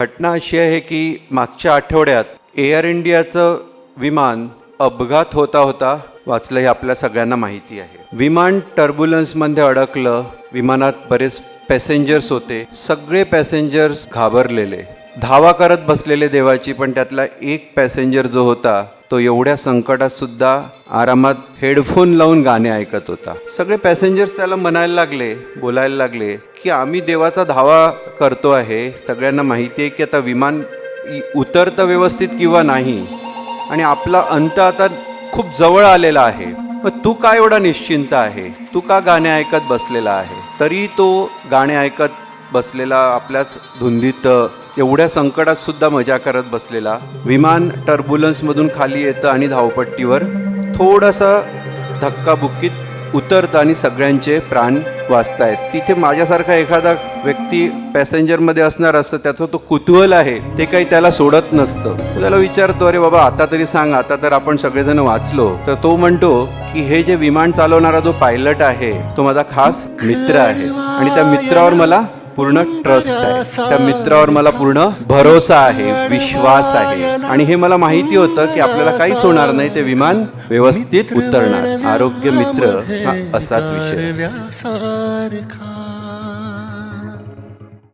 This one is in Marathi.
घटना अशी आहे की मागच्या आठवड्यात एअर इंडियाचं विमान अपघात होता वाचलं हे आपल्या सगळ्यांना माहिती आहे. विमान टर्ब्युलन्समध्ये अडकलं. विमानात बरेच पॅसेंजर्स होते. सगळे पॅसेंजर्स घाबरलेले, धावा करत बसलेले देवाची. पण त्यातला एक पॅसेंजर जो होता तो एवढ्या संकटात सुद्धा आरामात हेडफोन लावून गाणे ऐकत होता. सगळे पॅसेंजर्स त्याला म्हणायला लागले, बोलायला लागले की आम्ही देवाचा धावा करतो आहे. सगळ्यांना माहिती आहे की आता विमान उतरतं व्यवस्थित किंवा नाही, आणि आपला अंत आता खूप जवळ आलेला आहे. मग तू काय एवढा निश्चिंत आहे? तू का गाणे ऐकत बसलेला आहे? तरी तो गाणे ऐकत बसलेला, आपल्याच धुंदीत एवढ्या संकटात सुद्धा मजा करत बसलेला. विमान टर्ब्युलन्समधून खाली येतं आणि धावपट्टीवर थोडंसं धक्काबुक्कीत उतरतं आणि सगळ्यांचे प्राण वाचतायत. तिथे माझ्यासारखा एखादा व्यक्ती पॅसेंजरमध्ये असणार असतं, त्याचं तो कुतूहल आहे ते काही त्याला सोडत नसतं. त्याला विचारतो, अरे बाबा आता तरी सांग, आता तर आपण सगळेजण वाचलो. तर तो म्हणतो की हे जे विमान चालवणारा जो पायलट आहे तो माझा खास मित्र आहे आणि त्या मित्रावर मला पूर्ण ट्रस्ट आहे, त्या मित्रावर मला पूर्ण भरोसा आहे, विश्वास आहे. आणि हे मला माहिती होतं की आपल्याला काहीच होणार नाही, ते विमान व्यवस्थित उतरणार. आरोग्य मित्र हा असाच विषय.